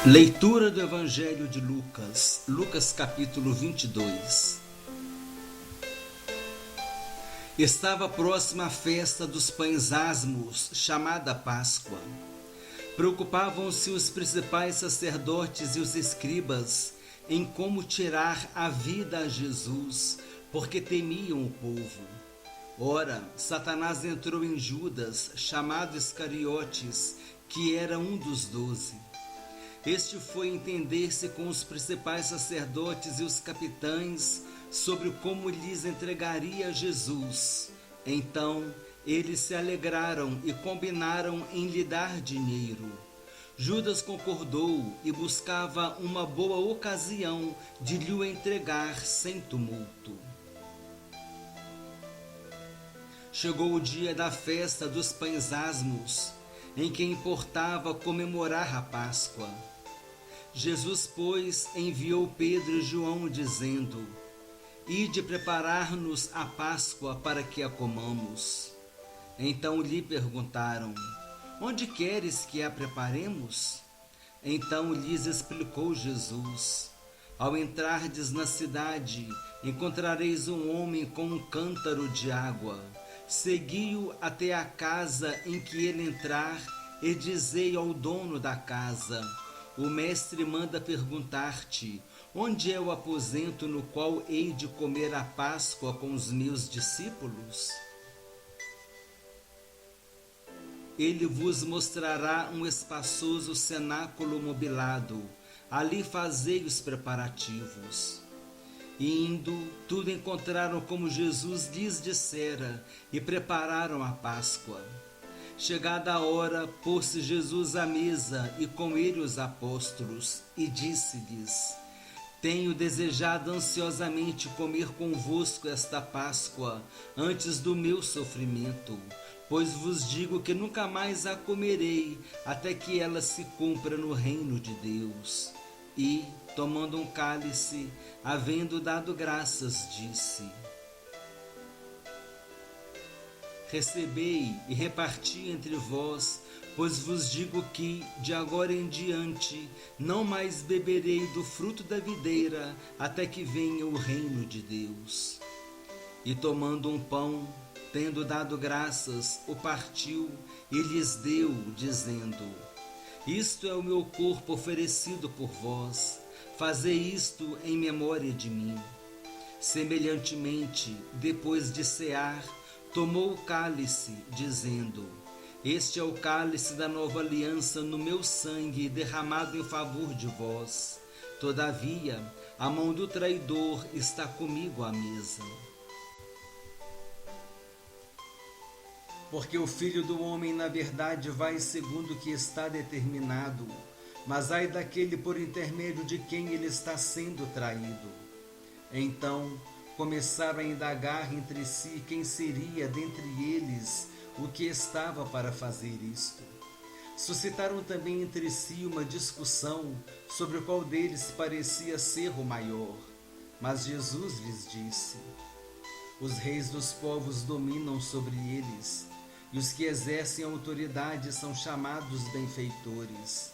Leitura do Evangelho de Lucas, Lucas capítulo 22. Estava próxima a festa dos pães asmos, chamada Páscoa. Preocupavam-se os principais sacerdotes e os escribas em como tirar a vida a Jesus, porque temiam o povo. Ora, Satanás entrou em Judas, chamado Iscariotes, que era um dos 12. Este foi entender-se com os principais sacerdotes e os capitães sobre como lhes entregaria Jesus. Então, eles se alegraram e combinaram em lhe dar dinheiro. Judas concordou e buscava uma boa ocasião de lhe o entregar sem tumulto. Chegou o dia da festa dos pães asmos, em que importava comemorar a Páscoa. Jesus, pois, enviou Pedro e João, dizendo: Ide preparar-nos a Páscoa para que a comamos. Então lhe perguntaram: Onde queres que a preparemos? Então lhes explicou Jesus: Ao entrardes na cidade, encontrareis um homem com um cântaro de água. Segui-o até a casa em que ele entrar e dizei ao dono da casa: O mestre manda perguntar-te: onde é o aposento no qual hei de comer a Páscoa com os meus discípulos? Ele vos mostrará um espaçoso cenáculo mobilado. Ali fazei os preparativos. E indo, tudo encontraram como Jesus lhes dissera e prepararam a Páscoa. Chegada a hora, pôs-se Jesus à mesa e com ele os apóstolos, e disse-lhes: Tenho desejado ansiosamente comer convosco esta Páscoa antes do meu sofrimento, pois vos digo que nunca mais a comerei até que ela se cumpra no reino de Deus. E, tomando um cálice, havendo dado graças, disse: Recebei e reparti entre vós, pois vos digo que, de agora em diante, não mais beberei do fruto da videira, até que venha o reino de Deus. E tomando um pão, tendo dado graças, o partiu e lhes deu, dizendo: Isto é o meu corpo oferecido por vós, fazei isto em memória de mim. Semelhantemente, depois de cear, tomou o cálice, dizendo: Este é o cálice da nova aliança no meu sangue, derramado em favor de vós. Todavia, a mão do traidor está comigo à mesa. Porque o Filho do Homem, na verdade, vai segundo o que está determinado, mas ai daquele por intermédio de quem ele está sendo traído. Então começaram a indagar entre si quem seria dentre eles o que estava para fazer isto. Suscitaram também entre si uma discussão sobre qual deles parecia ser o maior. Mas Jesus lhes disse: Os reis dos povos dominam sobre eles, e os que exercem autoridade são chamados benfeitores.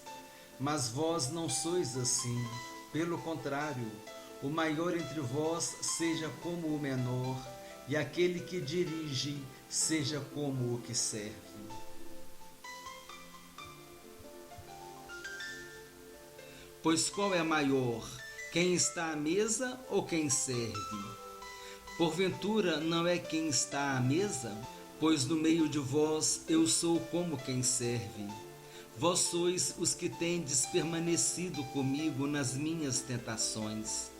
Mas vós não sois assim, pelo contrário, o maior entre vós seja como o menor, e aquele que dirige seja como o que serve. Pois qual é maior, quem está à mesa ou quem serve? Porventura não é quem está à mesa? Pois no meio de vós eu sou como quem serve. Vós sois os que tendes permanecido comigo nas minhas tentações.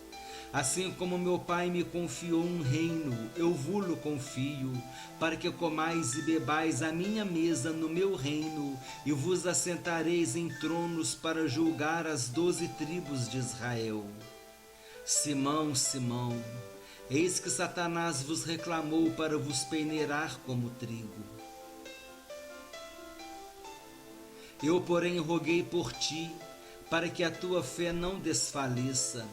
Assim como meu Pai me confiou um reino, eu vo-lo confio, para que comais e bebais à minha mesa no meu reino, e vos assentareis em tronos para julgar as 12 tribos de Israel. Simão, Simão, eis que Satanás vos reclamou para vos peneirar como trigo. Eu, porém, roguei por ti, para que a tua fé não desfaleça.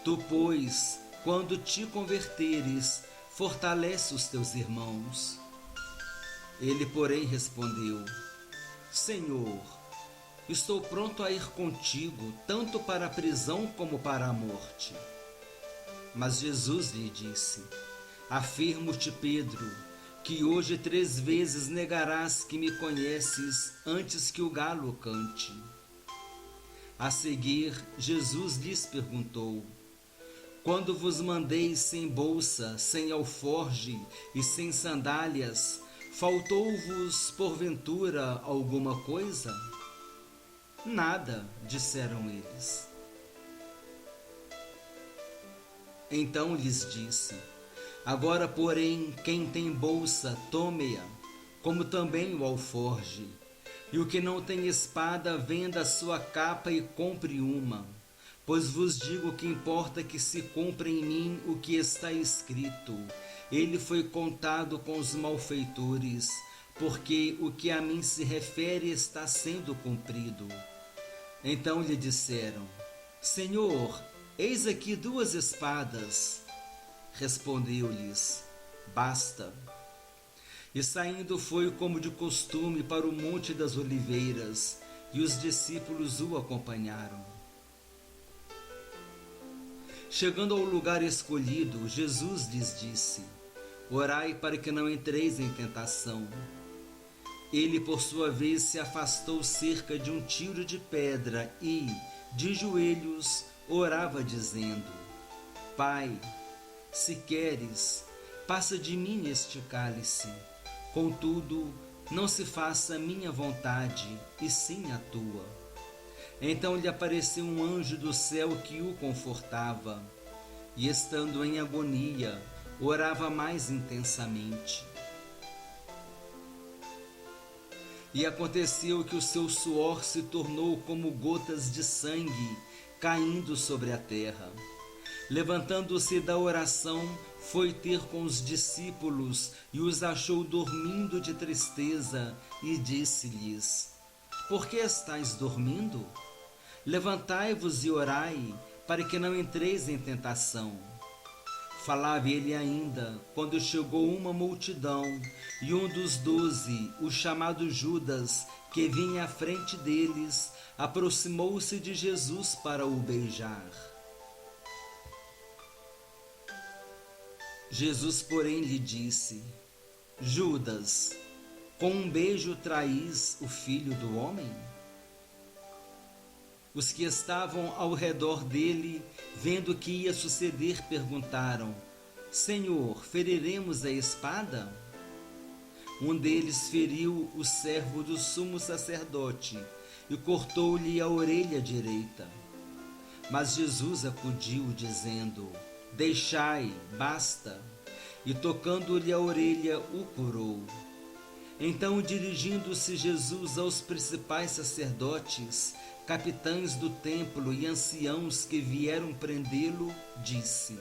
Tu, pois, quando te converteres, fortalece os teus irmãos. Ele, porém, respondeu: Senhor, Estou pronto a ir contigo, tanto para a prisão como para a morte. Mas Jesus lhe disse: Afirmo-te, Pedro, que hoje 3 vezes negarás que me conheces antes que o galo cante. A seguir, Jesus lhes perguntou: Quando vos mandei sem bolsa, sem alforge e sem sandálias, faltou-vos, porventura, alguma coisa? Nada, disseram eles. Então lhes disse: Agora, porém, quem tem bolsa, tome-a, como também o alforge. E o que não tem espada, venda a sua capa e compre uma. Pois vos digo que importa que se cumpra em mim o que está escrito. Ele foi contado com os malfeitores, porque o que a mim se refere está sendo cumprido. Então lhe disseram: Senhor, eis aqui 2 espadas. Respondeu-lhes: Basta. E saindo foi como de costume para o Monte das Oliveiras, e os discípulos o acompanharam. Chegando ao lugar escolhido, Jesus lhes disse: Orai para que não entreis em tentação. Ele, por sua vez, se afastou cerca de um tiro de pedra e, de joelhos, orava dizendo: Pai, se queres, passa de mim este cálice. Contudo, não se faça a minha vontade, e sim a tua. Então lhe apareceu um anjo do céu que o confortava, e estando em agonia, orava mais intensamente. E aconteceu que o seu suor se tornou como gotas de sangue caindo sobre a terra. Levantando-se da oração, foi ter com os discípulos e os achou dormindo de tristeza e disse-lhes: Por que estáis dormindo? Levantai-vos e orai, para que não entreis em tentação. Falava ele ainda, quando chegou uma multidão, e um dos 12, o chamado Judas, que vinha à frente deles, aproximou-se de Jesus para o beijar. Jesus, porém, lhe disse: Judas, com um beijo traís o Filho do Homem? Os que estavam ao redor dele, vendo o que ia suceder, perguntaram: Senhor, feriremos a espada? Um deles feriu o servo do sumo sacerdote e cortou-lhe a orelha direita. Mas Jesus acudiu, dizendo: Deixai, basta. E tocando-lhe a orelha, o curou. Então, dirigindo-se Jesus aos principais sacerdotes, capitães do templo e anciãos que vieram prendê-lo, disse: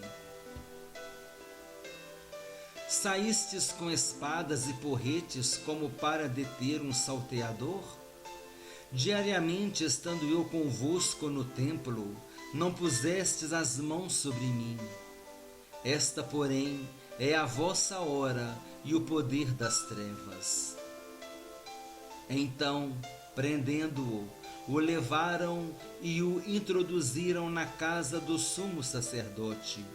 Saístes com espadas e porretes como para deter um salteador? Diariamente, estando eu convosco no templo, não pusestes as mãos sobre mim. Esta, porém, é a vossa hora e o poder das trevas. Então, prendendo-o, o levaram e o introduziram na casa do sumo sacerdote.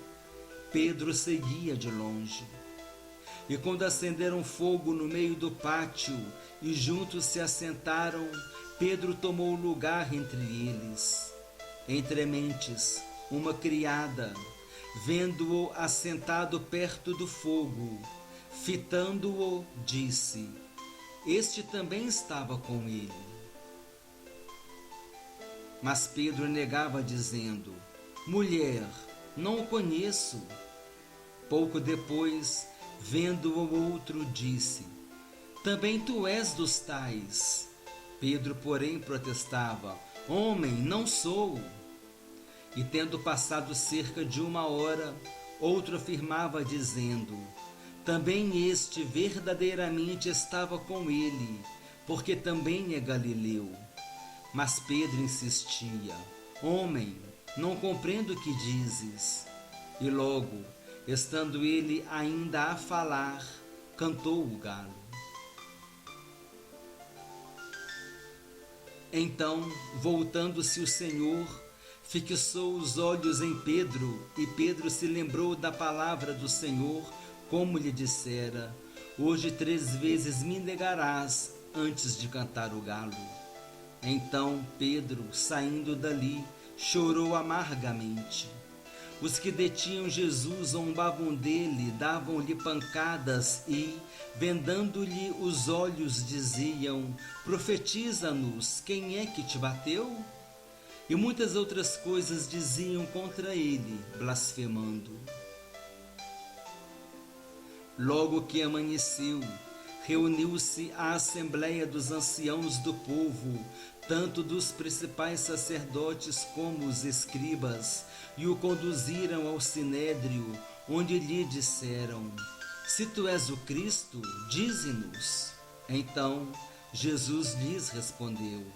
Pedro seguia de longe. E quando acenderam fogo no meio do pátio e juntos se assentaram, Pedro tomou lugar entre eles. Entre mentes, uma criada, vendo-o assentado perto do fogo, fitando-o, disse: Este também estava com ele. Mas Pedro negava, dizendo: Mulher, não o conheço. Pouco depois, vendo o outro, disse: Também tu és dos tais. Pedro, porém, protestava: Homem, não sou. E tendo passado cerca de 1 hora, outro afirmava, dizendo: Também este verdadeiramente estava com ele, porque também é galileu. Mas Pedro insistia: Homem, não compreendo o que dizes. E logo, estando ele ainda a falar, cantou o galo. Então, voltando-se o Senhor, fixou os olhos em Pedro, e Pedro se lembrou da palavra do Senhor, como lhe dissera: hoje 3 vezes me negarás antes de cantar o galo. Então Pedro, saindo dali, chorou amargamente. Os que detinham Jesus zombavam dele, davam-lhe pancadas e, vendando-lhe os olhos, diziam: profetiza-nos, quem é que te bateu? E muitas outras coisas diziam contra ele, blasfemando. Logo que amanheceu, reuniu-se a assembleia dos anciãos do povo, tanto dos principais sacerdotes como os escribas, e o conduziram ao sinédrio, onde lhe disseram: se tu és o Cristo, dize-nos. Então Jesus lhes respondeu: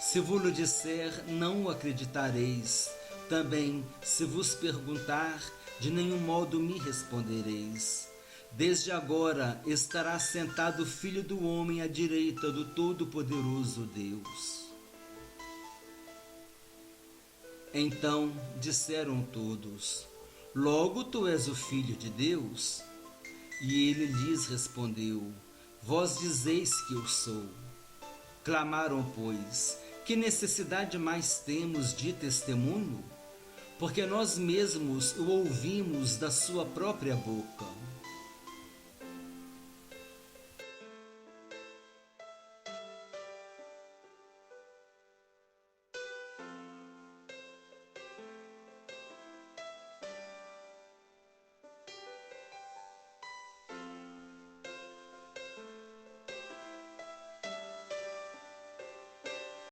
se vos disser, não o acreditareis. Também, se vos perguntar, de nenhum modo me respondereis. Desde agora estará sentado o Filho do Homem à direita do Todo-Poderoso Deus. Então disseram todos: logo tu és o Filho de Deus? E ele lhes respondeu: vós dizeis que eu sou. Clamaram, pois: que necessidade mais temos de testemunho? Porque nós mesmos o ouvimos da sua própria boca.